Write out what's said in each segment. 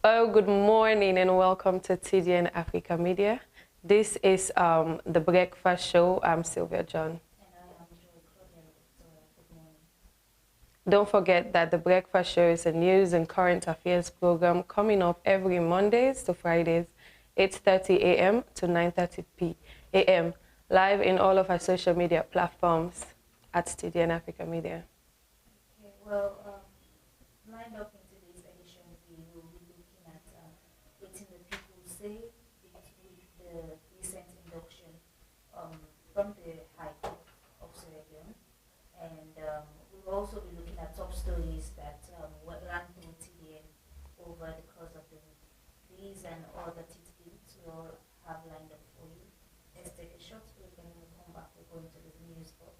Oh, good morning and welcome to TDN Africa Media. This is the Breakfast Show. I'm Sylvia John. And I am Joy Sylvia. Good morning. Don't forget that the Breakfast Show is a news and current affairs program coming up every Mondays to Fridays, 8:30 a.m. to 9:30 a.m. live in all of our social media platforms at TDN Africa Media. Okay, well, lined up in today's edition, we will be looking at what the people say with the recent induction from the High Court of Sierra Leone. And we'll also be looking at top stories that ran through TDN over the course of the week. These and other tidbits we'll have lined up for you. Let's take a short break and when we come back, we'll go into the news proper.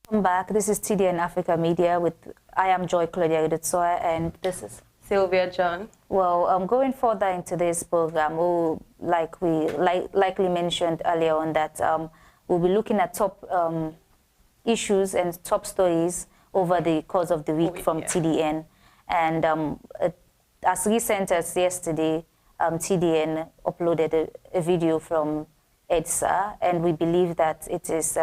Welcome back. This is TDN Africa Media I am Joy Sylvia and this is Sylvia John. Well, going further into this program, like we likely mentioned earlier on that we'll be looking at top issues and top stories over the course of the week from TDN. And as recent as yesterday, TDN uploaded a video from EDSA, and we believe that it is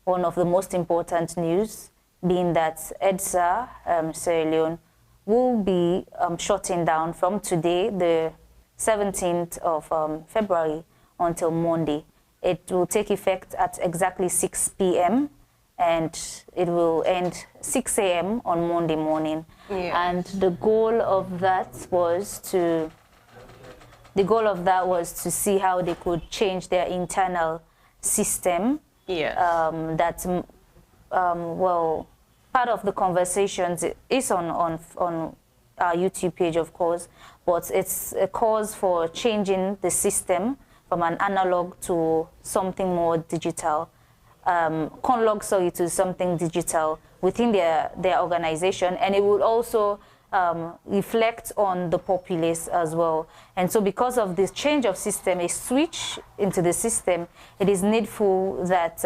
one of the most important news, being that EDSA, Sierra Leone, will be shutting down from today, the 17th of February, until Monday. It will take effect at exactly 6 p.m. and it will end 6 a.m. on Monday morning. Yeah. And the goal of that was to the goal of that was to see how they could change their internal system. Yes. Well, part of the conversations is on our YouTube page, of course, but it's a cause for changing the system from an analog to something more digital. Conlog saw it to something digital within their organization, and it would also reflect on the populace as well. And so because of this change of system, a switch into the system, it is needful that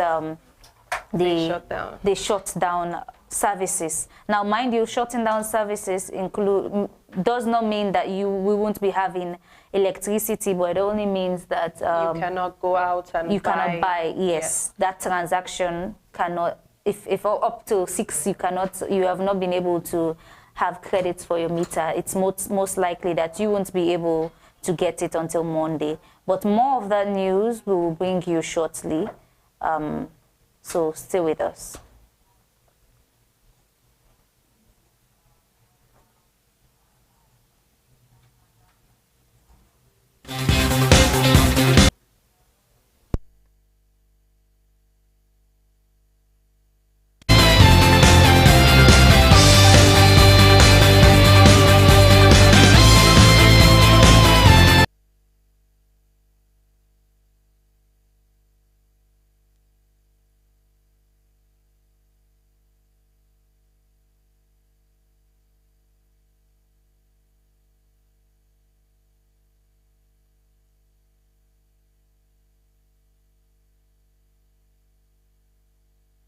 they shut down services. Now, mind you, shutting down services does not mean that we won't be having electricity, but it only means that you cannot go out and you cannot buy. Yes, that transaction cannot. If up to 6, you have not been able to have credits for your meter. It's most likely that you won't be able to get it until Monday. But more of that news we will bring you shortly. So stay with us.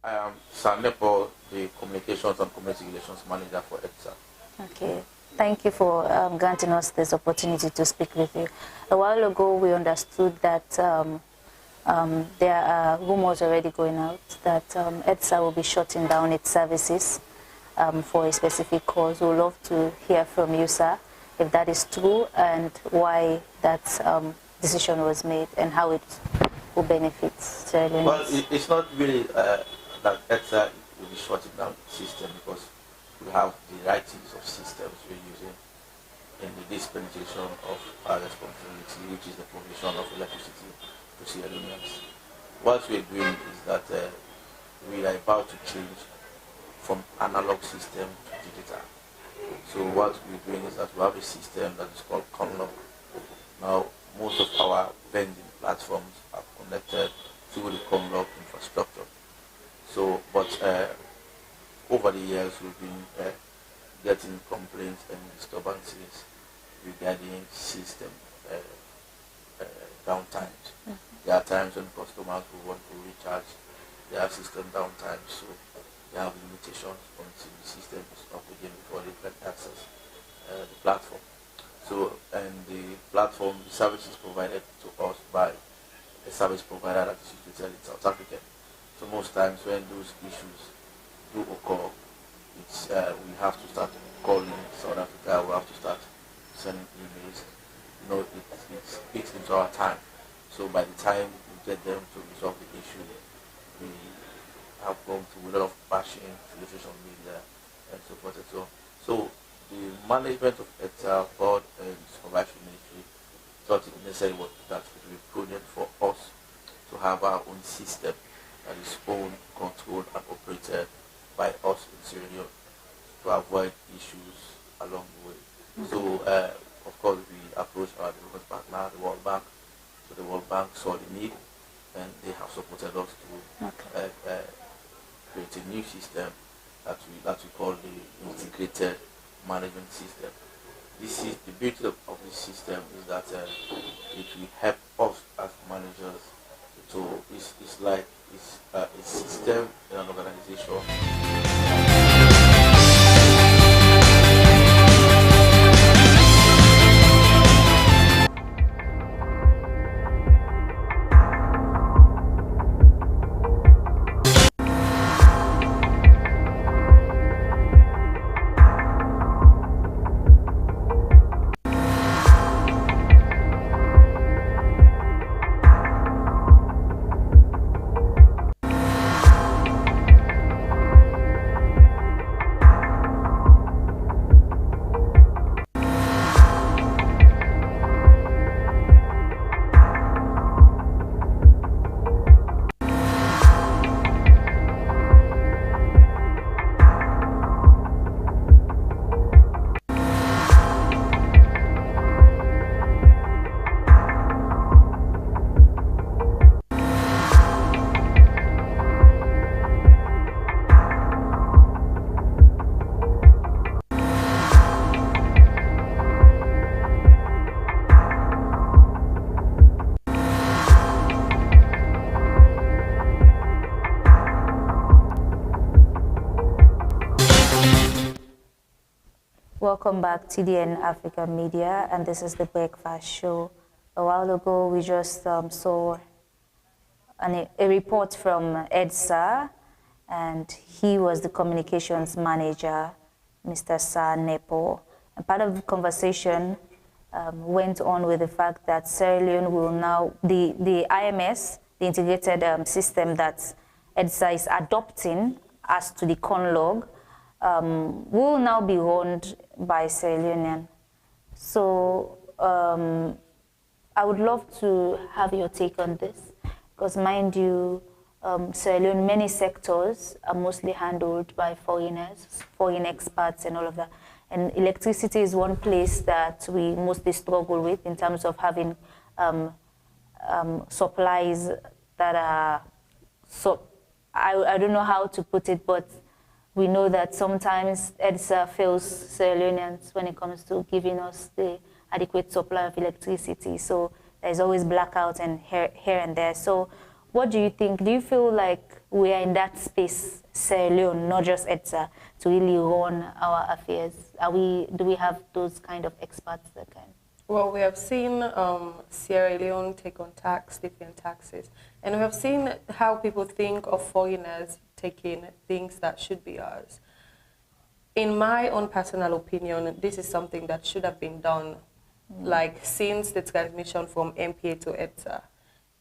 I am Sanepo, the Communications and Community Relations Manager for ETSA. Okay. Thank you for granting us this opportunity to speak with you. A while ago, we understood that there are rumors already going out that ETSA will be shutting down its services for a specific cause. We would love to hear from you, sir, if that is true and why that decision was made and how it will benefit Sierra. Well, it's not really that ETSA will be shutting down the system, because we have the varieties of systems we're using in the dispensation of our responsibility, which is the provision of electricity to Sierra Leoneans. What we're doing is that we are about to change from analog system to digital. So what we're doing is that we have a system that is called Conlog. Now, most of our vending platforms are connected to the Conlog infrastructure. So, but over the years, we've been getting complaints and disturbances regarding system downtimes. There are times when customers who want to recharge their system downtime, so they have limitations until the system is up again before they can access the platform. So, and the platform, the service is provided to us by a service provider that is situated in South Africa. So most times when those issues do occur, it's, we have to start calling South Africa, we have to start sending emails. You know, it fits into our time. So by the time we get them to resolve the issue, we have gone through a lot of bashing through the social media and so forth and so on. So the management of ETSA, board and supervisory ministry thought it necessary that it would be prudent for us to have our own system that is owned, controlled and operated by us in Sierra Leone to avoid issues along the way. So of course we approached our development partner, the World Bank. So the World Bank saw the need and they have supported us to create a new system that we call the integrated management system. This is the beauty of this system is that it will help us as managers. So it's like it's a system in an organization. Welcome back, TDN Africa Media, and this is the Breakfast Show. A while ago, we just saw a report from EDSA, and he was the communications manager, Mr. Sa Nepo. And part of the conversation went on with the fact that Sierra Leone will now, the IMS, the integrated system that EDSA is adopting as to the CONLOG, will now be run by Sierra Leonean. So I would love to have your take on this, because mind you, Sierra Leone, many sectors are mostly handled by foreigners, foreign experts and all of that. And electricity is one place that we mostly struggle with in terms of having supplies that are, so I don't know how to put it, but we know that sometimes EDSA fails Sierra Leoneans when it comes to giving us the adequate supply of electricity. So there's always blackouts and here and there. So what do you think? Do you feel like we are in that space, Sierra Leone, not just EDSA, to really run our affairs? Do we have those kind of experts that can? Well, we have seen Sierra Leone take on different taxes. And we have seen how people think of foreigners taking things that should be ours. In my own personal opinion, this is something that should have been done, like since the transmission from MPA to EDSA.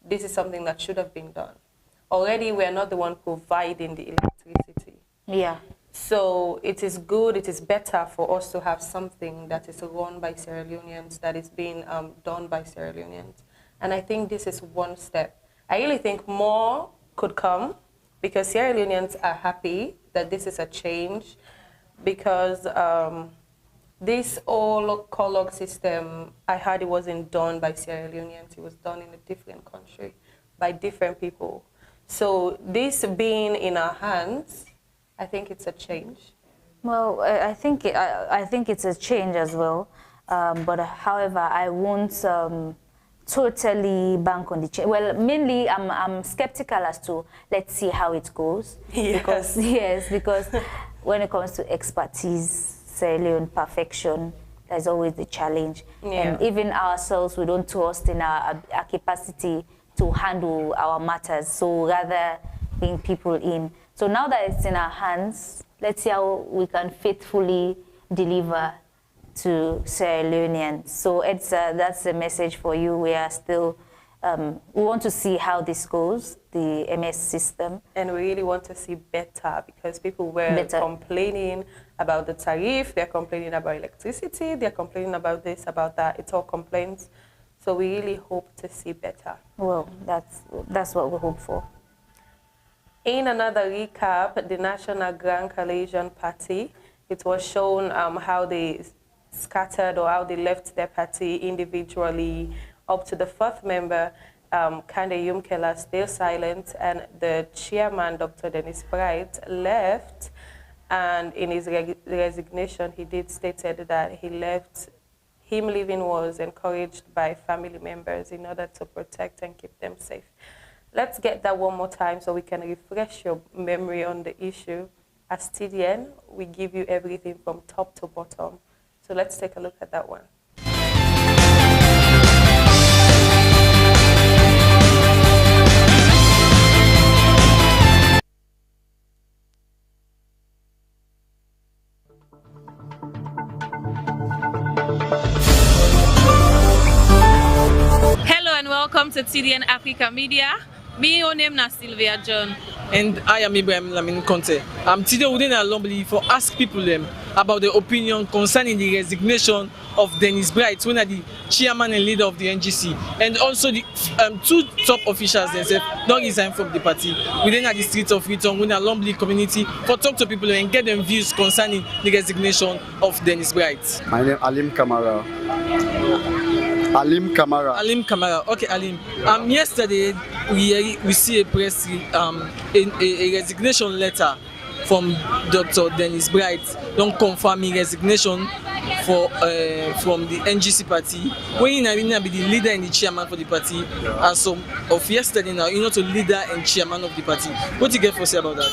This is something that should have been done. Already, we are not the one providing the electricity. Yeah. So it is good, it is better for us to have something that is run by Sierra Leoneans, that is being done by Sierra Leoneans. And I think this is one step. I really think more could come, because Sierra Leoneans are happy that this is a change, because this whole COLOG system, I heard it wasn't done by Sierra Leoneans, it was done in a different country by different people. So this being in our hands, I think it's a change. Well, I think it's a change as well. But however, I won't totally bank on the change. Well, mainly I'm skeptical as to let's see how it goes. Yes. Because when it comes to expertise, Sierra Leone perfection, there's always the challenge. Yeah. And even ourselves, we don't trust in our capacity to handle our matters. So rather bring people in. So now that it's in our hands, let's see how we can faithfully deliver to Sierra Leoneans. So that's the message for you. We are still, we want to see how this goes, the MS system. And we really want to see better, because people were complaining about the tariff, they're complaining about electricity, they're complaining about this, about that. It's all complaints. So we really hope to see better. Well, that's what we hope for. In another recap, the National Grand Coalition Party, it was shown how they scattered or how they left their party individually up to the fourth member, Kande Yumkela, still silent, and the chairman, Dr. Dennis Bright, left. And in his resignation, he did stated that him leaving was encouraged by family members in order to protect and keep them safe. Let's get that one more time so we can refresh your memory on the issue. As TDN, we give you everything from top to bottom. So let's take a look at that one. Hello and welcome to TDN Africa Media. Me, your name is Sylvia John. And I am Ibrahim Lamin Conte. Today we didn't normally for ask people about their opinion concerning the resignation of Dennis Bright, one of the chairman and leader of the NGC, and also the two top officials themselves don't resign from the party. We then at the streets of Riton, we in a Lombly community for talk to people and get them views concerning the resignation of Dennis Bright. My name is Alim Kamara. Alim Kamara. Alim Kamara. Okay, Alim. Yesterday we see a press a resignation letter from Dr. Dennis Bright, don't confirming resignation for from the NGC party. When you be the leader and the chairman for the party, as of yesterday now, you're not the leader and chairman of the party. What do you get for say about that?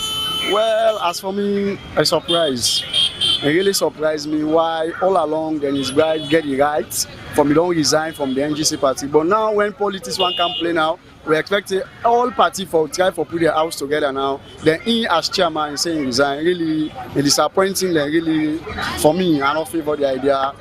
Well, as for me, a surprise. it really surprised me why all along then his bride get the right from he don't resign from the NGC party. But now when politics one can play now, we expect all party for try for put their house together now. Then he as chairman saying resign really disappointing. Then really for me I don't favor the idea.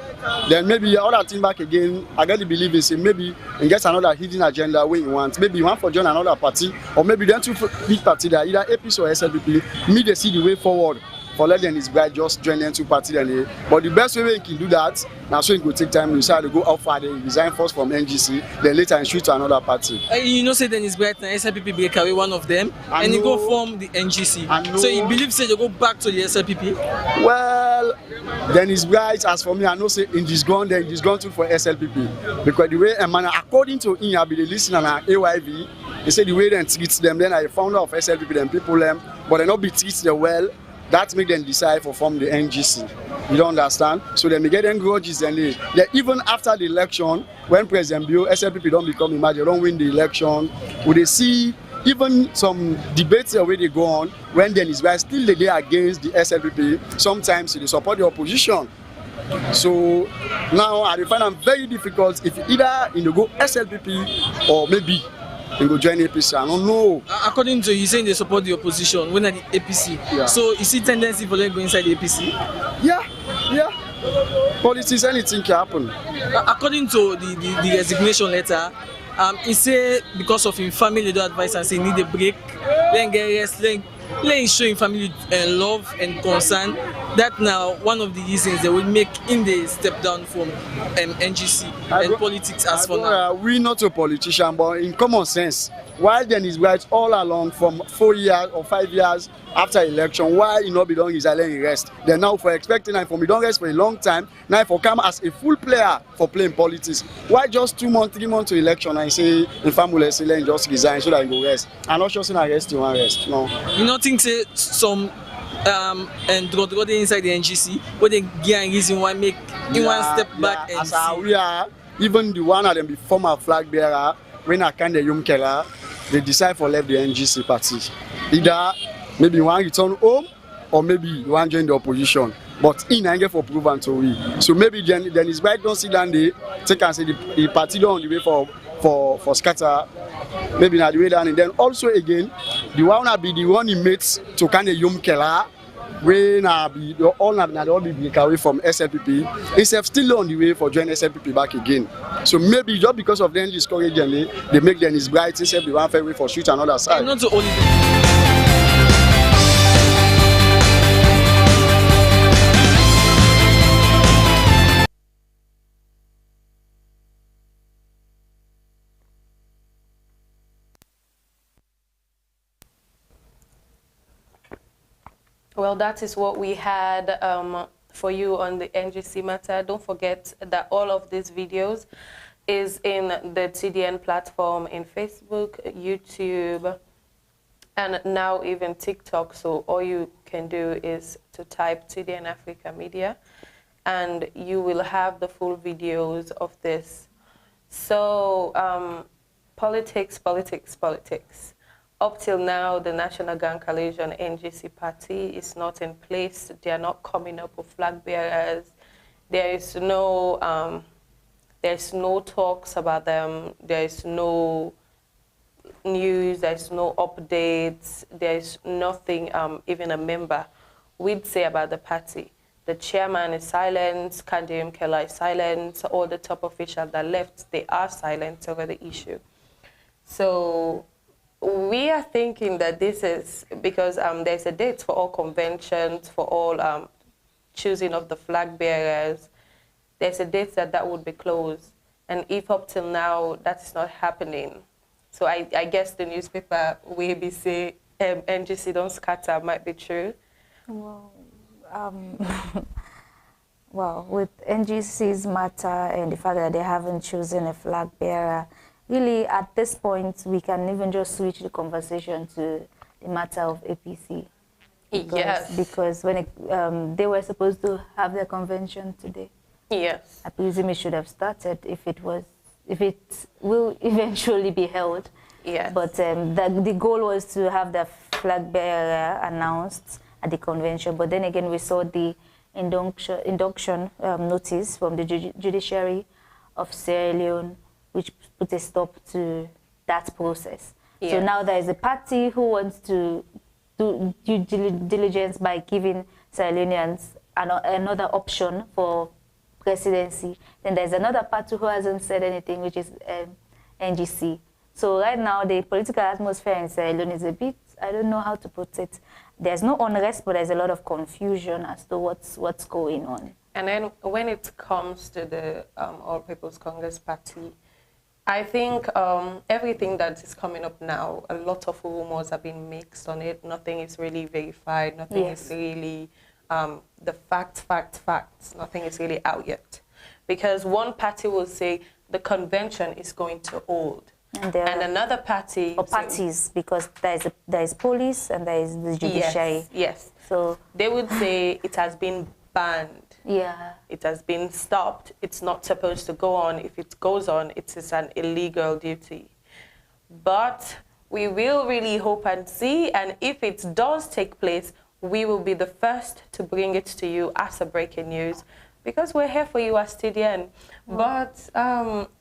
Then maybe other thing back again. I got to believe in say maybe and get another hidden agenda where you want. Maybe you want for join another party or maybe then two big party that either APC or SLPP. Me they see the way forward. For letting his bride just join them two party then but the best way he can do that now so he go take time to decide to go out far then resign first from NGC then later and shoot to another party. You know say then his bride and SLPP break away one of them and he go form the NGC. So he believes say they go back to the SLPP? Well then his bride as for me I know say in this gone then he's gone to for SLPP because the way man according to him I be the listener and AYV he said the way they treat them then I founder of SLPP then people them but they not be treated them well. That make them decide for form the NGC. You don't understand? So then they get them grudges and they even after the election, when President Bio, SLPP don't become imagine, they don't win the election, would they see even some debates where they go on, when then is still they against the SLPP, sometimes they support the opposition. So now I find them very difficult if either you go SLPP or maybe they go join APC. I don't know. According to you saying they support the opposition when at the APC. Yeah. So is it tendency for them to go inside the APC? Yeah. Politics, anything can happen. According to the resignation letter, he say because of his family don't advise and say need a break, then get rest, then show him family love and concern. That now one of the reasons they will make him they step down from NGC and politics as for now. We not a politician, but in common sense, why then his rights all along from 4 years or 5 years after election, why he not be done his island rest? Then now for expecting and for me don't rest for a long time, now for come as a full player for playing politics. Why just 2 months, 3 months to election and say in family and just resign so that he go rest? I'm not sure saying I rest, you want rest. No. You don't think say some and drug inside the NGC, but they get a reason why make in one step back and as we are, even the one of them be former flag bearer, when I can the young killer, they decide for left the NGC party. Either maybe you want to return home or maybe you want to join the opposition. But in and get for proven to we. So maybe then his bride don't sit down there, take and say the party don't on the way for scatter. Maybe not the way down, and then also again, the one will be the one he makes to kind of young killer. When be all be break away from SLPP, instead still on the way for join SLPP back again. So maybe just because of them discouraging, they make them his bright instead the one fair way for shoot another side. And not the only Well, that is what we had for you on the NGC matter. Don't forget that all of these videos is in the TDN platform in Facebook, YouTube, and now even TikTok. So all you can do is to type TDN Africa Media and you will have the full videos of this. So politics. Up till now, the National Gang Coalition NGC party is not in place. They are not coming up with flag bearers. There's no talks about them. There's no news. There's no updates. There's nothing even a member would say about the party. The chairman is silent. Kandium Kela is silent. All the top officials that left, they are silent over the issue. So we are thinking that this is because there's a date for all conventions, for all choosing of the flag bearers. There's a date that would be closed. And if up till now that is not happening, so I guess the newspaper will be say NGC don't scatter might be true. Well, well, with NGC's matter and the fact that they haven't chosen a flag bearer, really, at this point, we can even just switch the conversation to the matter of APC. Because when they were supposed to have their convention today. Yes. I presume it should have started if it will eventually be held. Yes. But the goal was to have the flag bearer announced at the convention. But then again, we saw the induction notice from the judiciary of Sierra Leone, which put a stop to that process. So now there is a party who wants to do due diligence by giving Sierra Leoneans another option for presidency. Then there's another party who hasn't said anything, which is NGC. So right now the political atmosphere in Sierra Leone is a bit, I don't know how to put it. There's no unrest, but there's a lot of confusion as to what's going on. And then when it comes to the All People's Congress Party, I think everything that is coming up now, a lot of rumors have been mixed on it. Nothing is really verified. Nothing is really the facts. Nothing is really out yet. Because one party will say the convention is going to hold. And another party... Or parties, because there is police and there is the judiciary. Yes. So they would say it has been banned. Yeah. It has been stopped. It's not supposed to go on. If it goes on, it is an illegal duty. But we will really hope and see, and if it does take place, we will be the first to bring it to you as a breaking news, because we're here for you as TDN. But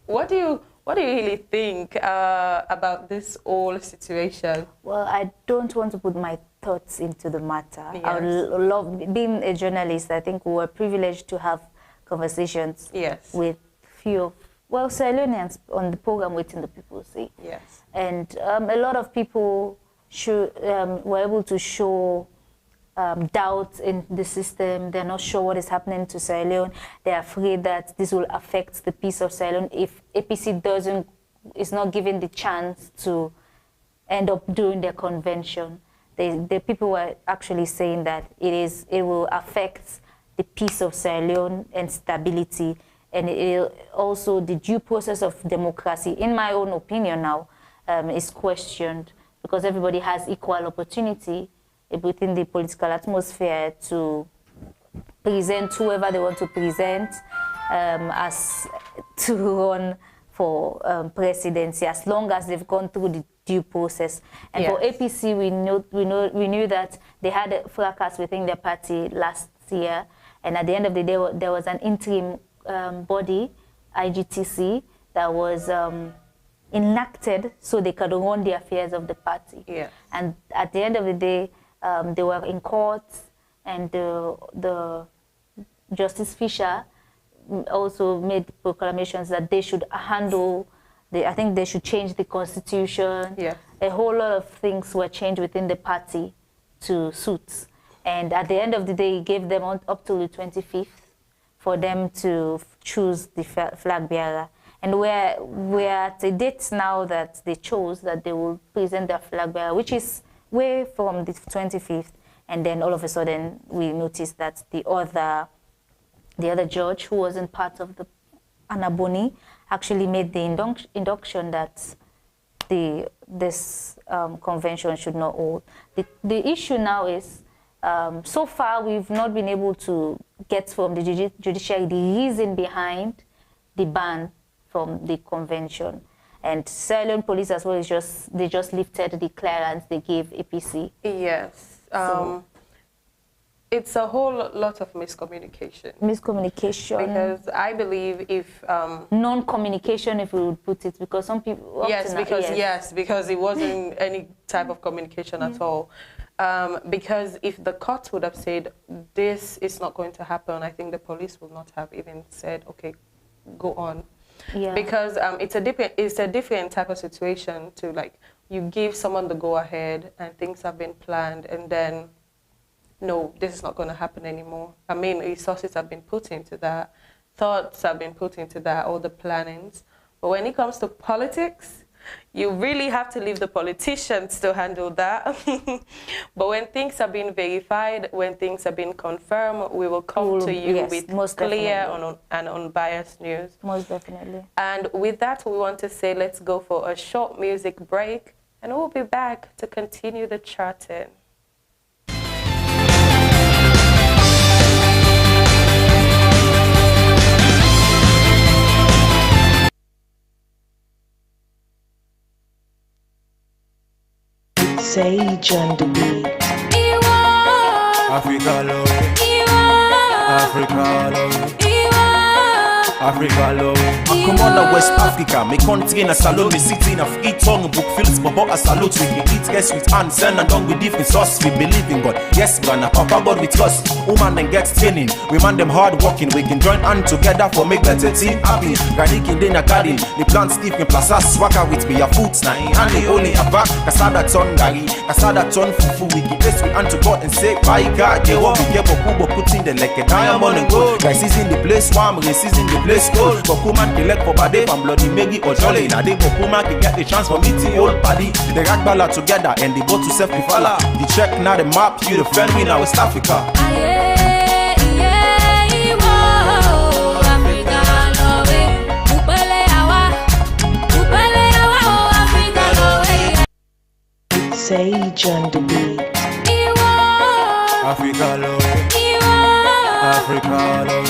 what do you really think about this whole situation? Well, I don't want to put my thoughts into the matter. Yes. I would love, being a journalist, I think we were privileged to have conversations with few of, well, Sierra Leoneans on the program Waiting the People Say. Yes. And a lot of people were able to show doubt in the system. They're not sure what is happening to Sierra Leone. They're afraid that this will affect the peace of Sierra Leone if APC is not given the chance to end up doing their convention. The people were actually saying that it will affect the peace of Sierra Leone and stability, and also the due process of democracy, in my own opinion now, is questioned, because everybody has equal opportunity within the political atmosphere to present whoever they want to present as to run for presidency, as long as they've gone through the due process. And for APC, we knew that they had a fracas within their party last year, and at the end of the day, there was an interim body, IGTC, that was enacted so they could run the affairs of the party. And at the end of the day, they were in court, and the Justice Fisher also made proclamations that they should handle, I think they should change the constitution. A whole lot of things were changed within the party to suit. And at the end of the day, he gave them up to the 25th for them to choose the flag bearer. And we're at a date now that they chose that they will present their flag bearer, which is way from the 25th. And then all of a sudden, we noticed that the other judge, who wasn't part of the Anaboni, actually made the induction that this convention should not hold. The issue now is, so far we've not been able to get from the judiciary the reason behind the ban from the convention. And Sierra Leone police as well they just lifted the clearance they gave APC. Yes. It's a whole lot of miscommunication. Because I believe if... non-communication, if we would put it, because some people... because it wasn't any type of communication at all. Because if the court would have said, this is not going to happen, I think the police would not have even said, okay, go on. Because it's a different type of situation to, like, you give someone the go-ahead and things have been planned, and then no, this is not going to happen anymore. I mean, resources have been put into that, thoughts have been put into that, all the plannings. But when it comes to politics, you really have to leave the politicians to handle that. But when things have been verified, when things have been confirmed, we will come to you with clear and unbiased news. Most definitely. And with that, we want to say let's go for a short music break, and we'll be back to continue the chatting. Sage on the beat. Africa love. Africa, Africa, love. I come on to West Africa, me country in a salute, me city in a free tongue, book fields, but a salute. We can eat guests with hands, send and done with different sauce. We believe in God, yes, Ghana, Papa God with us. Woman then gets training, we man them hard working. We can join hand together for make better team happy. Granny in the garden, the plant Steve in plaza, swagger with me, your foods now. And the only a back, Kasada ton gari, Kasada ton fufu. We give this with hand to God and say, by God, they what we get for Kubo putting the like a diamond and gold. Guys, is in the place warm, race is in the place cold. But Kuman can let for body from bloody Megi or Jolly. Now they but Kuman can get the chance for meeting old party. The Ragbala together and they go to self Fala. The check now the map, you the friend we now West Africa. Sage on the beat. Africa love, Africa love,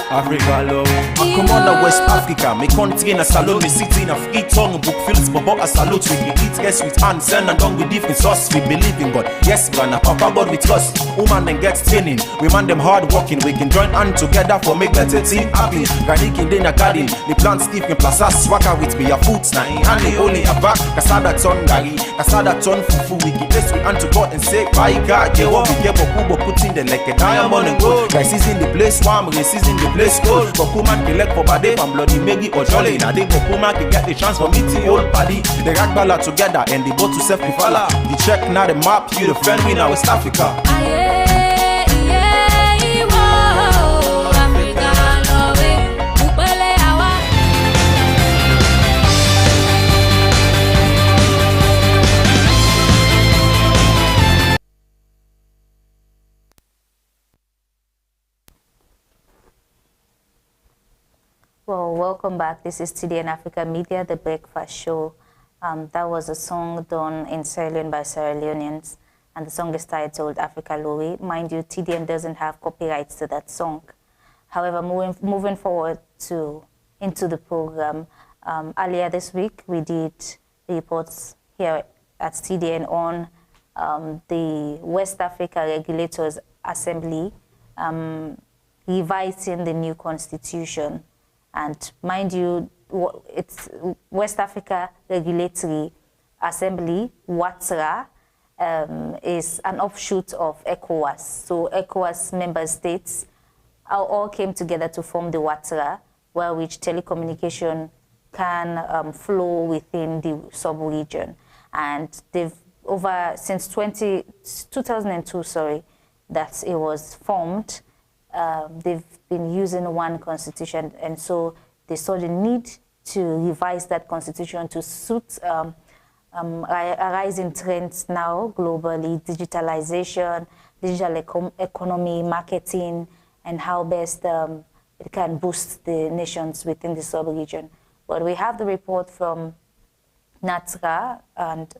Africa love. I come on to West Africa, me country in a salute, me city in a free tongue, book fields, but a salute. We can eat guests with hands, send and done with different sauce. We believe in God, yes, Ghana, Papa God with us. Woman then gets training, we man them hard working. We can join hand together for make better team happy. Granny in the garden, the plant Steve in plaza, swagger with me, your foods now. And the only a back, Kasada ton gari, Kasada ton fufu. We give this with hand to God and say, by God, yeah, what we get for Kubo putting the like a diamond and gold. Guys, is in the place warm, race is in the place cold. But Kuman can let for body from bloody Megi or Jolly. Now they but Kuman can get the chance for meeting old party. The Ragbala together and they go to self Fala. The check now the map, you the friend we now West Africa. Well, welcome back. This is TDN Africa Media, the breakfast show. That was a song done in Sierra Leone by Sierra Leoneans, and the song is titled Africa Lowe. Mind you, TDN doesn't have copyrights to that song. However, moving forward into the program, earlier this week we did reports here at TDN on the West Africa Regulators Assembly revising the new constitution. And mind you, it's West Africa Regulatory Assembly, WATRA, is an offshoot of ECOWAS. So ECOWAS member states all came together to form the WATRA, where which telecommunication can flow within the sub-region. And they've since 2002, that it was formed, they've been using one constitution, and so they saw the need to revise that constitution to suit rising trends now globally, digitalization, digital economy, marketing, and how best it can boost the nations within the sub-region. But we have the report from NATRA and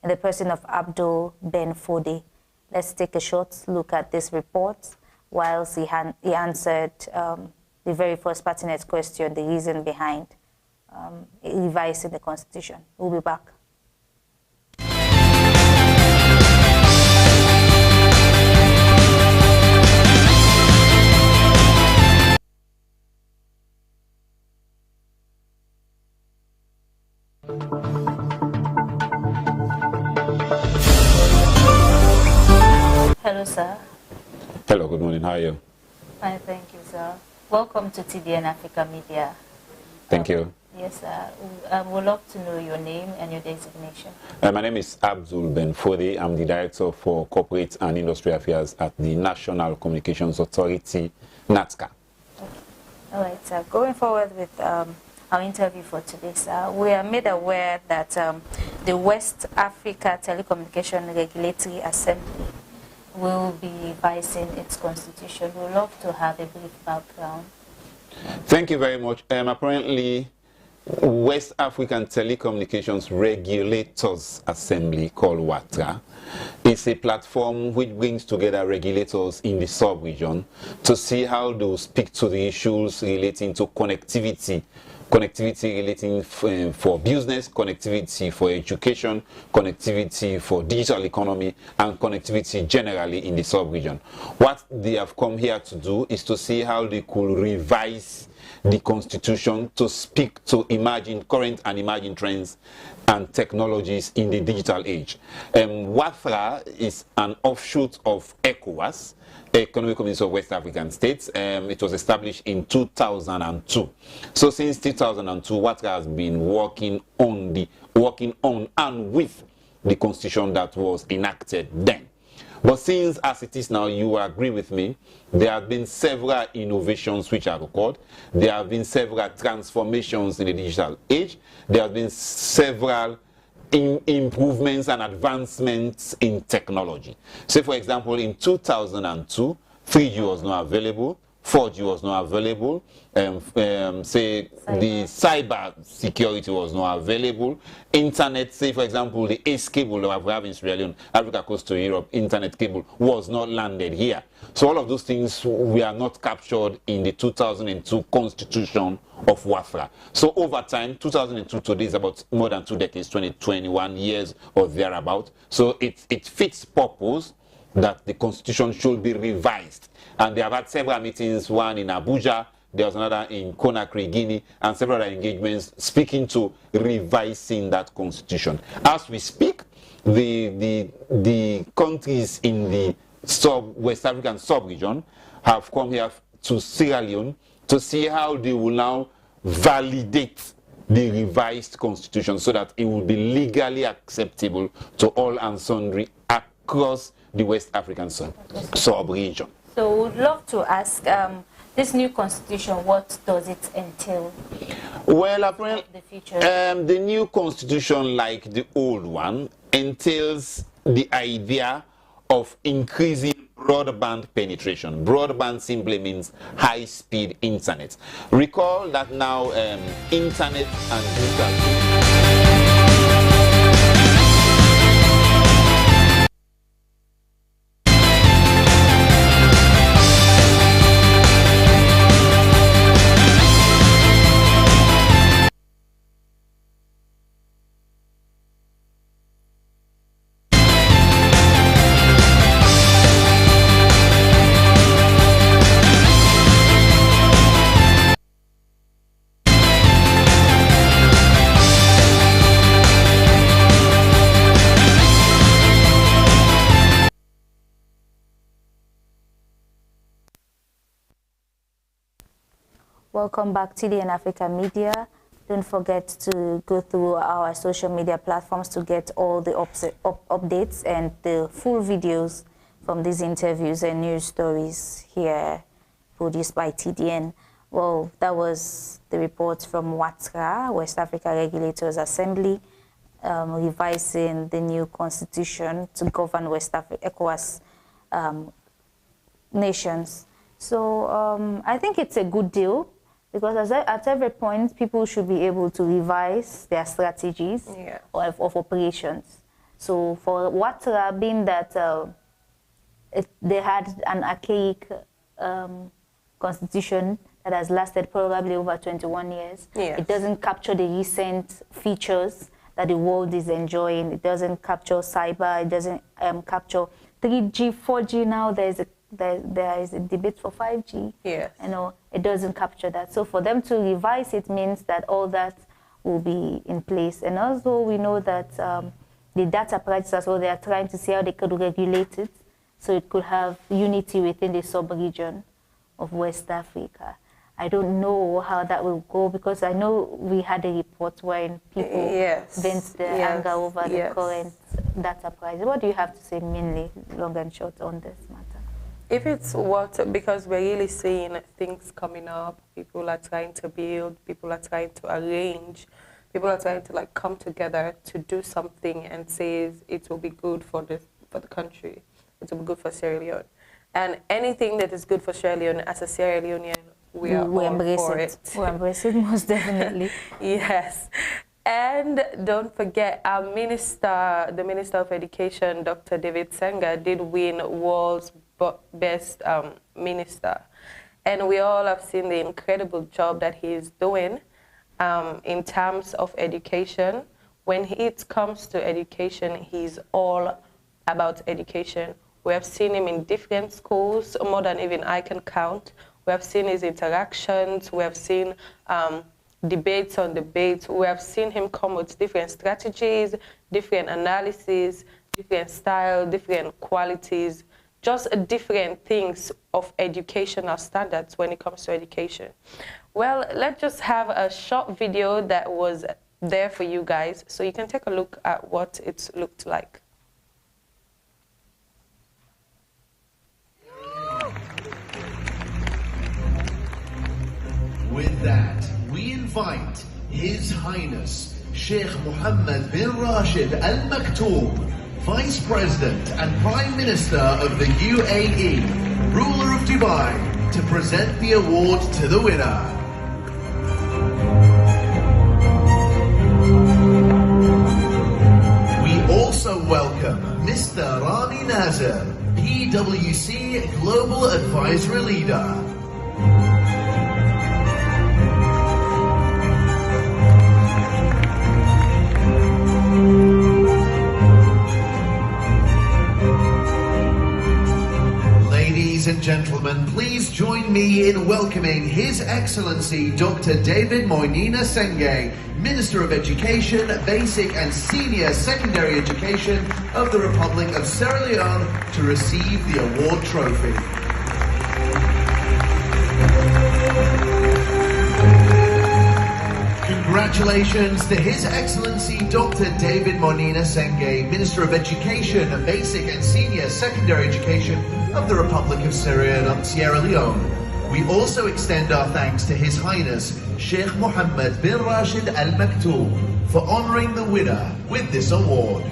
in the person of Abdul Ben Fode. Let's take a short look at this report whilst he answered the very first pertinent question, the reason behind revising the constitution. We'll be back. Hello, sir. Hello, good morning. How are you? Fine, thank you, sir. Welcome to TDN Africa Media. Thank you. Yes, sir. We'd love to know your name and your designation. My name is Abdul Ben Fode. I'm the Director for Corporate and Industry Affairs at the National Communications Authority, NATCA. Okay. All right, sir. Going forward with our interview for today, sir, we are made aware that the West Africa Telecommunication Regulatory Assembly will be revising its constitution. We'd love to have a brief background. Thank you very much. Apparently, West African Telecommunications Regulators Assembly, called WATRA, is a platform which brings together regulators in the sub-region to see how they will speak to the issues relating to connectivity connectivity relating for business, connectivity for education, connectivity for digital economy, and connectivity generally in the sub-region. What they have come here to do is to see how they could revise the constitution to speak to current and emerging trends and technologies in the digital age. WAFRA is an offshoot of ECOWAS, Economic Community of West African States. It was established in 2002. So since 2002, WAFRA has been working on and with the constitution that was enacted then. But since, as it is now, you agree with me, there have been several innovations which are recorded. There have been several transformations in the digital age. There have been several improvements and advancements in technology. Say, for example, in 2002, 3G was not available, 4G was not available, say the cyber security was not available, internet, say for example the ACE cable that we have in Sierra Leone, Africa Coast to Europe, internet cable was not landed here. So all of those things were not captured in the 2002 constitution of WAFRA. So over time, 2002 today is about more than 2 decades, 21 years or thereabout. So it fits purpose that the constitution should be revised. And they have had several meetings, one in Abuja, there was another in Conakry, Guinea, and several other engagements speaking to revising that constitution. As we speak, the countries in the West African sub-region have come here to Sierra Leone to see how they will now validate the revised constitution so that it will be legally acceptable to all and sundry across the West African sub-region. So we'd love to ask, this new constitution, what does it entail? Well, apparently, the new constitution, like the old one, entails the idea of increasing broadband penetration. Broadband simply means high-speed internet. Recall that now internet and digital... Welcome back to TDN Africa Media. Don't forget to go through our social media platforms to get all the updates and the full videos from these interviews and news stories here produced by TDN. Well, that was the report from WATRA, West Africa Regulators Assembly, revising the new constitution to govern West Africa ECOWAS nations. So I think it's a good deal, because at every point, people should be able to revise their strategies of operations. So for WATRA, being that they had an archaic constitution that has lasted probably over 21 years, it doesn't capture the recent features that the world is enjoying. It doesn't capture cyber. It doesn't capture 3G, 4G now. There is a debate for 5G. You know, it doesn't capture that. So for them to revise it means that all that will be in place. And also we know that the data prices as well, they are trying to see how they could regulate it so it could have unity within the sub-region of West Africa. I don't know how that will go, because I know we had a report where people vent their anger over the current data price. What do you have to say mainly, long and short, on this matter? If it's because we're really seeing things coming up, people are trying to build, people are trying to arrange, people are trying to like come together to do something and say it will be good for the country, it will be good for Sierra Leone. And anything that is good for Sierra Leone, as a Sierra Leonean, we embrace for it. We embrace it, most definitely. Yes. And don't forget, our minister, the Minister of Education, Dr. David Senga, did win World's Best Minister. And we all have seen the incredible job that he is doing. in terms of education. When it comes to education, he's all about education. We have seen him in different schools, more than even I can count. We have seen his interactions. We have seen debates on debates. We have seen him come with different strategies, different analyses, different style, different qualities, just different things of educational standards when it comes to education. Well, let's just have a short video that was there for you guys so you can take a look at what it looked like. With that, we invite His Highness Sheikh Mohammed bin Rashid Al Maktoum, Vice President and Prime Minister of the UAE, ruler of Dubai, to present the award to the winner. We also welcome Mr. Rami Nazir, PwC Global Advisory Leader. Ladies and gentlemen, please join me in welcoming His Excellency Dr. David Moinina Sengeh, Minister of Education, Basic and Senior Secondary Education of the Republic of Sierra Leone, to receive the award trophy. Congratulations to His Excellency Dr. David Moinina Sengeh, Minister of Education, Basic and Senior Secondary Education of the Republic of Sierra Leone. We also extend our thanks to His Highness Sheikh Mohammed bin Rashid Al Maktoum for honoring the winner with this award.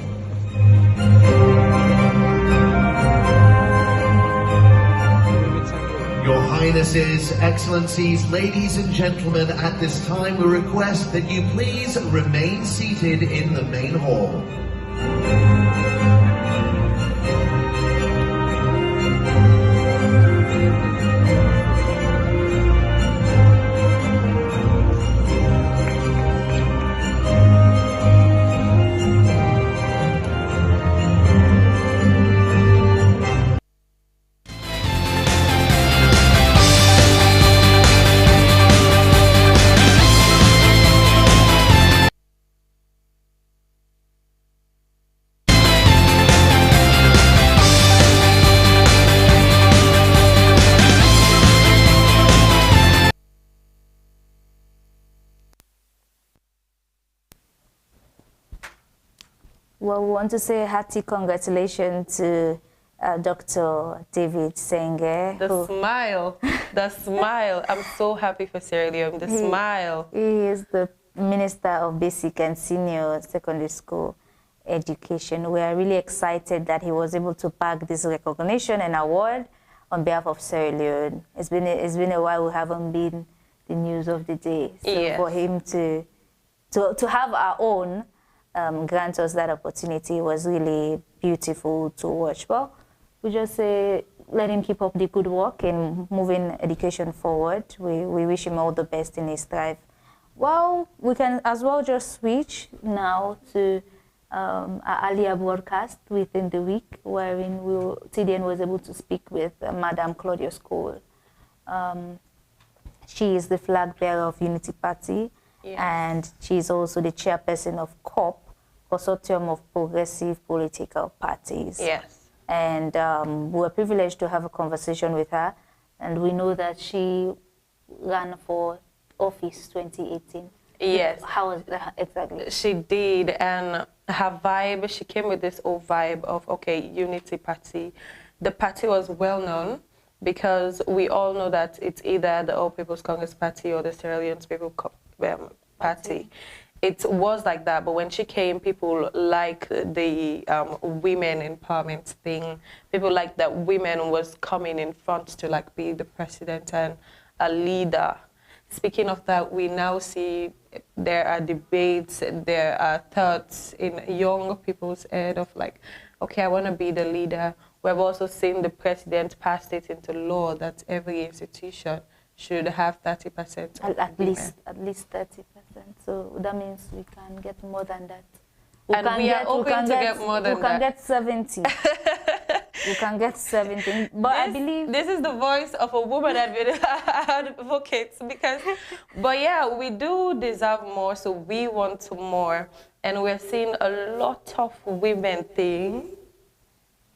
Your Highnesses, Excellencies, ladies and gentlemen, at this time we request that you please remain seated in the main hall. Well, we want to say hearty congratulations to Dr. David Sengeh. The smile. I'm so happy for Sierra Leone. The smile. He is the Minister of Basic and Senior Secondary School Education. We are really excited that he was able to bag this recognition and award on behalf of Sierra Leone. It's been a while we haven't been the news of the day. So yes, for him to have our own grant us that opportunity was really beautiful to watch. Well, we just say let him keep up the good work in moving education forward. We wish him all the best in his strive. Well, we can as well just switch now to our earlier broadcast within the week, wherein TDN was able to speak with Madam Claudia School. She is the flag bearer of Unity Party. Yes. And she is also the chairperson of COP, Consortium of Progressive Political Parties. Yes. And we were privileged to have a conversation with her, and we know that she ran for office 2018. Yes. How was that exactly? She did, and her vibe, she came with this old vibe of, okay, Unity Party. The party was well known because we all know that it's either the All People's Congress Party or the Sierra Leone People's Party. It was like that, but when she came, people like the women empowerment thing. People like that women was coming in front to like be the president and a leader. Speaking of that, we now see there are debates, there are thoughts in young people's head of like, okay, I want to be the leader. We've also seen the president pass it into law that every institution should have 30% at least 30%. So that means we can get more than that. We are open to get more than that. We can get 70. We can get 70. But I believe... This is the voice of a woman advocate. But yeah, we do deserve more, so we want more. And we're seeing a lot of women thing.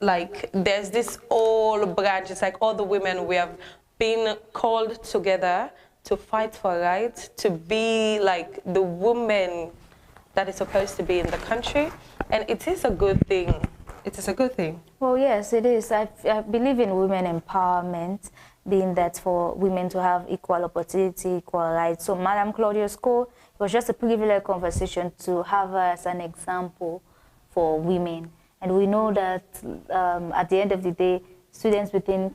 Like, there's this whole branch. It's like all the women, we have been called together to fight for rights, to be like the woman that is supposed to be in the country. And it is a good thing. It is a good thing. Well, yes, it is. I believe in women empowerment, being that for women to have equal opportunity, equal rights. So Madam Claudia's call, it was just a privileged conversation to have her as an example for women. And we know that at the end of the day, students within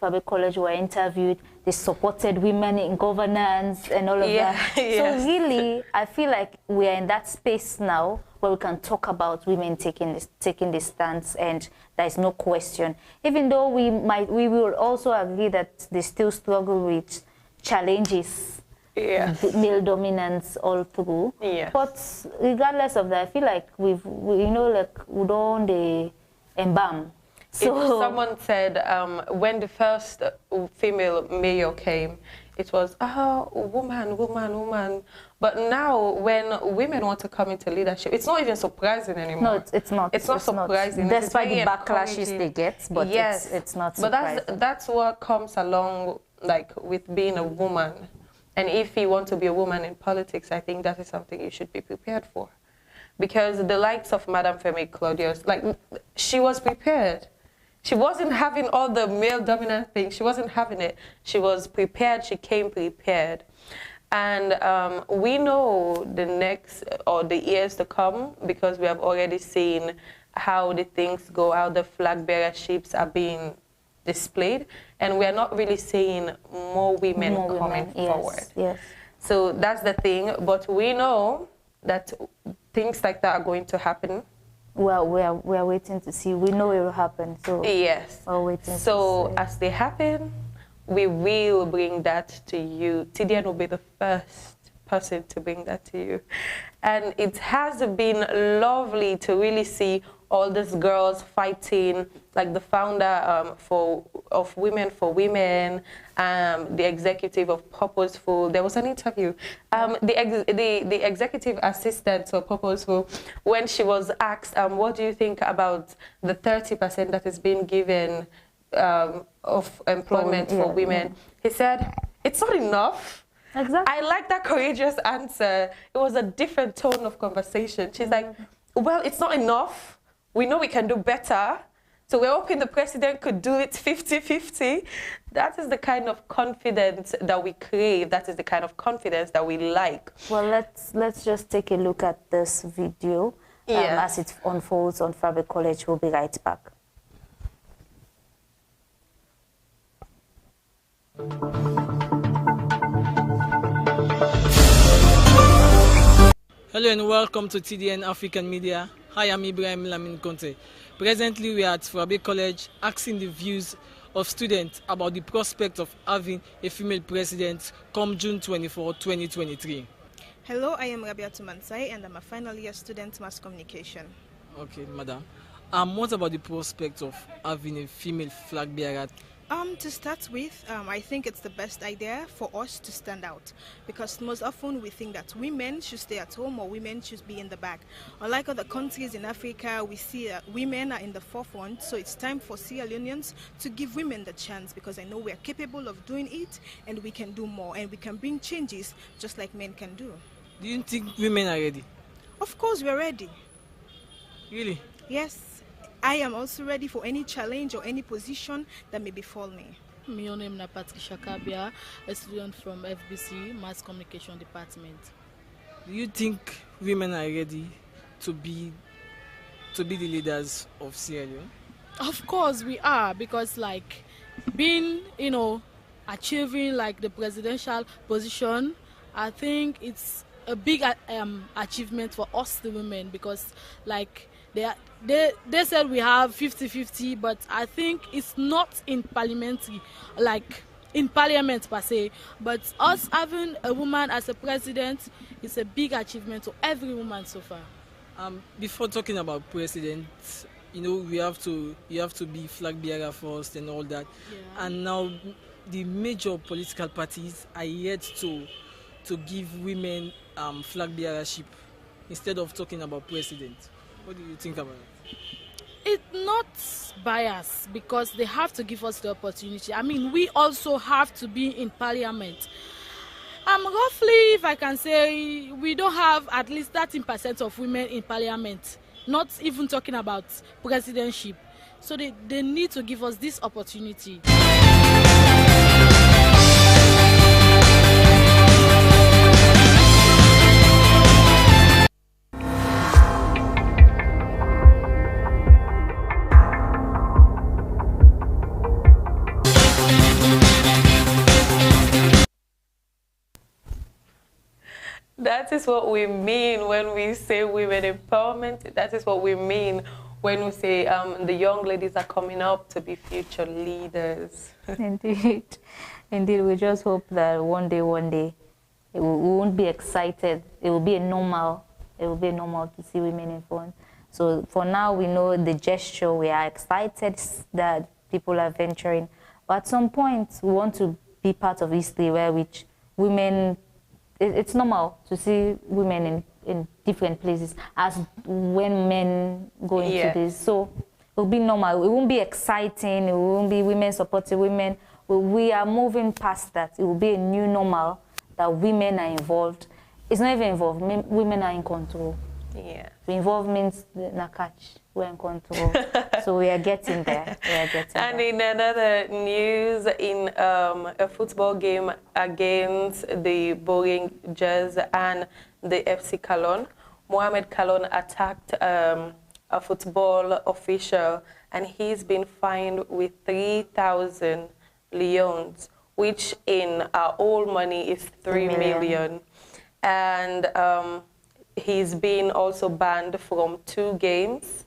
Fabric College were interviewed. They supported women in governance and all of that. Yes. So really, I feel like we are in that space now where we can talk about women taking this stance, and there is no question. Even though we will also agree that they still struggle with challenges, male dominance all through. But regardless of that, I feel like we don't embalm. So someone said when the first female mayor came, it was, woman, woman, woman. But now when women want to come into leadership, it's not even surprising anymore. No, it's not. It's not surprising. Despite the backlashes they get, but it's not surprising. But that's what comes along, like, with being a woman. And if you want to be a woman in politics, I think that is something you should be prepared for. Because the likes of Madame Femi Claudius, like, she was prepared. She wasn't having all the male dominant things. She wasn't having it. She was prepared. She came prepared. And we know the next, or the years to come, because we have already seen how the things go, how the flag bearer ships are being displayed. And we are not really seeing more women coming forward. Yes. So that's the thing. But we know that things like that are going to happen. Well, we are waiting to see. We know it will happen. So yes. We're waiting. So as they happen, we will bring that to you. TDN will be the first person to bring that to you. And it has been lovely to really see all these girls fighting, like the founder of Women for Women, the executive of Purposeful. There was an interview. The executive assistant of Purposeful, when she was asked, what do you think about the 30% that is being given of employment for women? He said, it's not enough. Exactly. I like that courageous answer. It was a different tone of conversation. She's like, well, it's not enough. We know we can do better. So we're hoping the president could do it 50-50. That is the kind of confidence that we crave. That is the kind of confidence that we like. Well, let's just take a look at this video as it unfolds on Fabric College. We'll be right back. Hello and welcome to TDN African Media. Hi, I'm Ibrahim Lamin Conte. Presently, we are at Fabric College asking the views of students about the prospect of having a female president come June 24, 2023. Hello, I am Rabia Tumansai and I'm a final year student mass communication. Okay, madam. What about the prospect of having a female flag bearer? To start with, I think it's the best idea for us to stand out, because most often we think that women should stay at home or women should be in the back. Unlike other countries in Africa, we see that women are in the forefront, so it's time for Sierra Leoneans to give women the chance, because I know we are capable of doing it and we can do more and we can bring changes just like men can do. Do you think women are ready? Of course we're ready. Really? Yes. I am also ready for any challenge or any position that may befall me. My name is Patricia Kabia, a student from FBC, Mass Communication Department. Do you think women are ready to be the leaders of Sierra Leone? Of course we are, because like being, achieving like the presidential position, I think it's a big achievement for us, the women, because like they said we have 50-50, but I think it's not in parliamentary. Like in parliament per se, but us having a woman as a president is a big achievement to every woman so far. Before talking about president, you know, you have to be flag bearer first and all that. Yeah. And now the major political parties are yet to give women flag bearership instead of talking about president. What do you think about it? It's not bias because they have to give us the opportunity. I mean, we also have to be in parliament. Roughly, if I can say, we don't have at least 13% of women in parliament, not even talking about presidentship. So they need to give us this opportunity. That is what we mean when we say women empowerment. That is what we mean when we say the young ladies are coming up to be future leaders. Indeed. Indeed, we just hope that one day, we won't be excited. It will be a normal. It will be normal to see women in front. So for now, we know the gesture. We are excited that people are venturing. But at some point, we want to be part of history where which women, it's normal to see women in different places as when men go into this. So it will be normal. It won't be exciting. It won't be women supporting women. We are moving past that. It will be a new normal that women are involved. It's not even involved. Women are in control. Yeah. So involved means na catch. We're in control. So we are getting there. We are getting and there. in another news, in a football game against the Rangers and the FC Cologne, Mohamed Cologne attacked a football official, and he's been fined with 3,000 leons, which in our old money is 3 million. And he's been also banned from 2 games.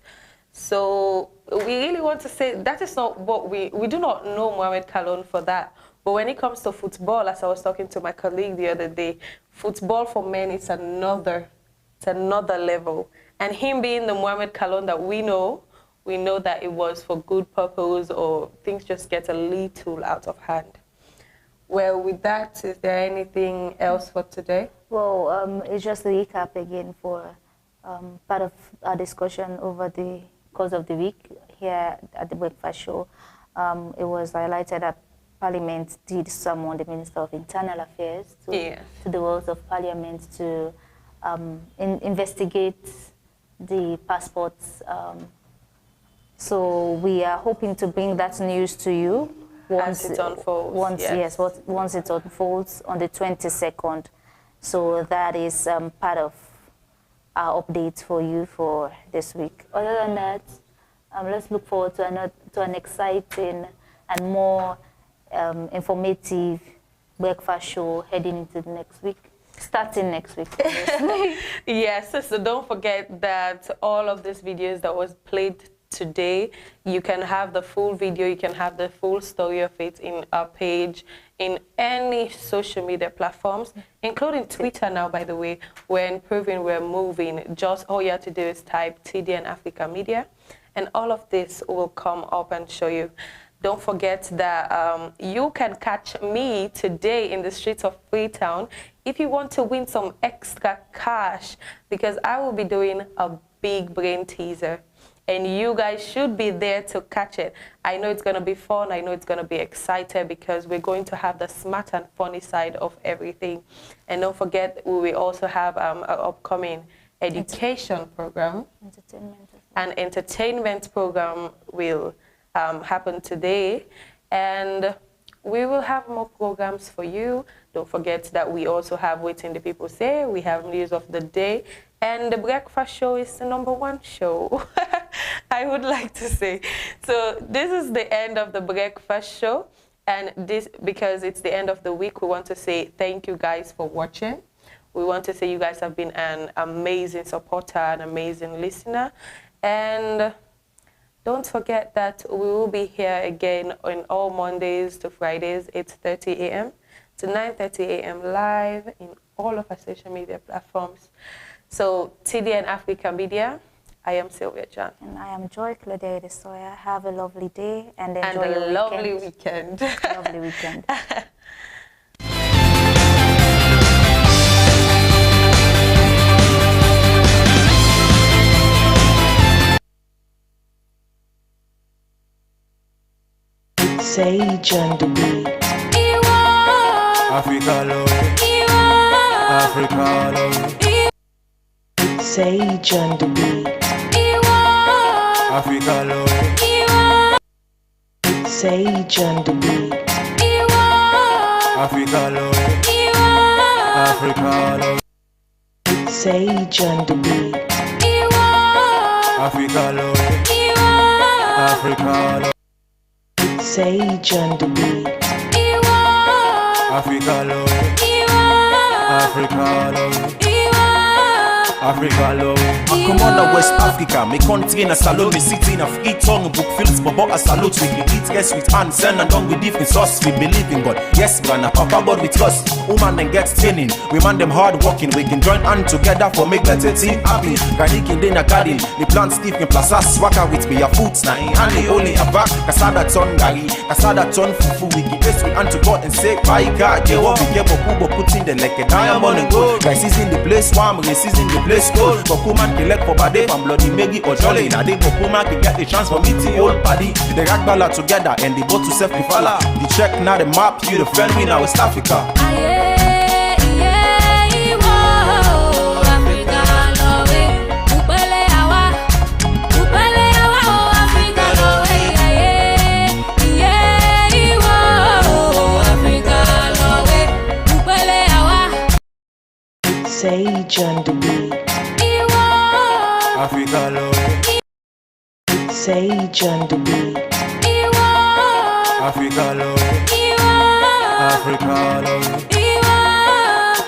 So we really want to say that is not what we do not know Mohamed Cologne for that. But when it comes to football, as I was talking to my colleague the other day, football for men is another level. And him being the Mohamed Cologne that we know that it was for good purpose, or things just get a little out of hand. Well, with that, is there anything else for today? Well, it's just a recap again for part of our discussion over the course of the week here at the Breakfast Show. It was highlighted that Parliament did summon the Minister of Internal Affairs to the walls of Parliament to investigate the passports. So we are hoping to bring that news to you once it unfolds. Once it unfolds on the 22nd. So that is part of our updates for you for this week. Other than that, let's look forward to an exciting and more informative breakfast show heading into the next week, starting next week. Yes, so don't forget that all of these videos that was played today, you can have the full video, you can have the full story of it in our page, in any social media platforms, including Twitter now, by the way. We're improving, we're moving. Just all you have to do is type TDN Africa Media, and all of this will come up and show you. Don't forget that you can catch me today in the streets of Freetown if you want to win some extra cash, because I will be doing a big brain teaser. And you guys should be there to catch it. I know it's going to be fun. I know it's going to be exciting because we're going to have the smart and funny side of everything. And don't forget, we will also have an upcoming education program. An entertainment program will happen today. And we will have more programs for you. Don't forget that we also have Waiting the People Say. We have news of the day. And the Breakfast Show is the #1 show, I would like to say. So this is the end of the Breakfast Show. And this, because it's the end of the week, we want to say thank you guys for watching. We want to say you guys have been an amazing supporter, an amazing listener. And Don't forget that we will be here again on all Mondays to Fridays, 8:30 a.m. to 9:30 a.m. live in all of our social media platforms. So, TDN Africa Media, I am Sylvia John. And I am Joy Sylvia. Have a lovely day and enjoy your weekend. Lovely weekend. Lovely weekend. Sage on the beat. Africa love, Africa love, Sage on the beat. Africa love, Sage on the beat. Africa love, Africa love, Sage on the beat. Africa love, Africa love, Sage on the beat. Africa love, Africa love, Africa love. I come on the West Africa, me country in a salon, me city in a free tongue, book fields, but a salute. We can eat, yes, with hands, send and done with different sauce. We believe in God, yes, Ghana, Papa God we trust. Woman then gets training, we man them hard working. We can join hand together for make better team happy. Garlic in the garden, the plant Steve in plaza, swagger with me, your foods now. And the only a back, Kasada ton gari, Kasada ton fufu. We give this we hand to God and say, by God, yeah, what we get, but put in the like a diamond and gold. Guys, is in the place, warm, race is in the place, cold. But woman can let for body, and bloody Meggy or Jolly. Now they go woman can get the chance for meeting old party. The rag ballad together and they go to self fala. The check now the map, you the friend we now West Africa. Sage on the beat. Africa love, Sage on the beat. Africa love, Africa love,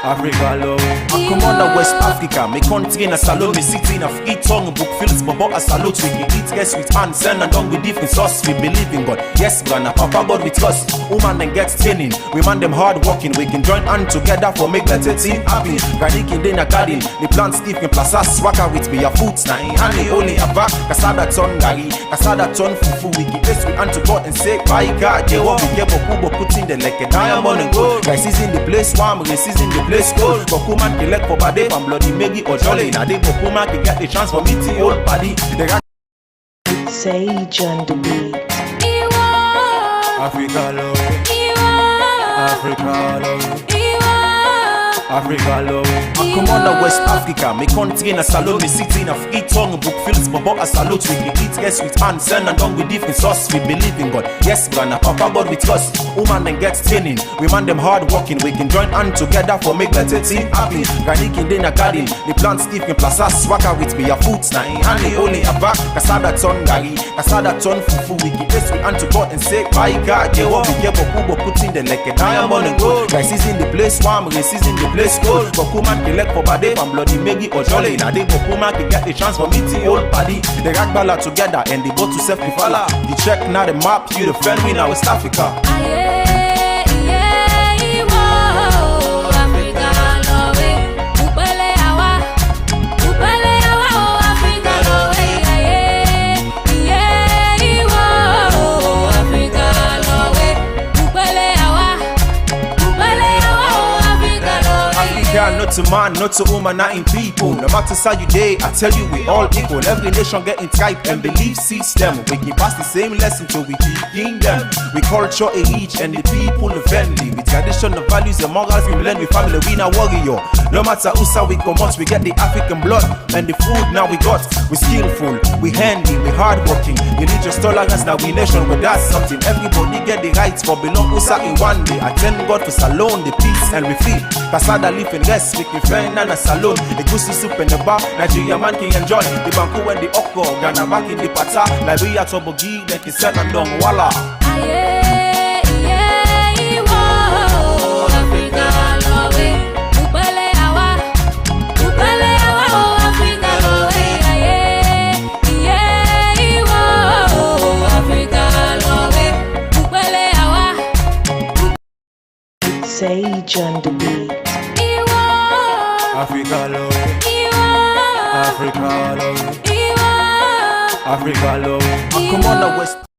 Africa love. I come on the West Africa, me country in a salon, me city in a free tongue, book fields, but a salute. We can eat, yes, with hands, send and done with different sauce. We believe in God, yes, Ghana, Papa God we trust. Woman then gets training, we man them hard working. We can join hand together for make better team happy. Garlic in the garden, the plant Steve in plaza, swagger with me, your foods now. And the only a back, Kasada ton gari, Kasada ton fufu. We give this we hand to God and say, by God, yeah, what we get, but put in the like a diamond and gold. Guys, is in the place, warm, race is in the place, cold. But woman can let for body, and bloody Meggy or Jolly. Now they go woman can get the chance for meeting old party. Sage on the beat. Africa love, Africa love, Africa love. I come on the West Africa, me country in a salon, me city in a free tongue, book fields, but a salute. We can eat, yes, with hands, send and done with different sauce. We believe in God, yes, Ghana, Papa God we trust. Woman then gets training, we man them hard working. We can join hand together for make better team happy. Garlic in the garden, the plant Steve in plaza, swagger with me, your foods now. And the only a back, Kasada ton gari, Kasada ton fufu. We give this we hand to God and say, by God, yeah, what we get, but put in the like a diamond and gold. Guys, is in the place, warm, race is in the place, cold. But woman can let for body, and bloody Meggy or Jolly. Now they go woman can get the chance for meeting old party. The rag ballad together and they go to self fala. The check now the map, you the friend we now West Africa. Not to man, not to woman, not in people. No matter how you day, I tell you we all equal. Every nation getting type and belief system. We can pass the same lesson till we begin them. We culture a reach and the people the friendly. With tradition, the values and morals we blend with family, we not warrior. No matter who's how we come out, we get the African blood and the food now we got. We skillful, we handy, we hardworking. Religious tolerance, now we nation, but that's something. Everybody get the rights for belong Usa in one day. I thank God for salon, the peace and we feel. Kasada live in rest, speaking friend and a salon. The goosey soup in the bar, Nigeria man can enjoy. The banku and the okko, Ghana back in the pata. Liberia tobogi, they can send and dong wala. Sage on the beat. Africa love, Africa love, Africa love. Come on, the West.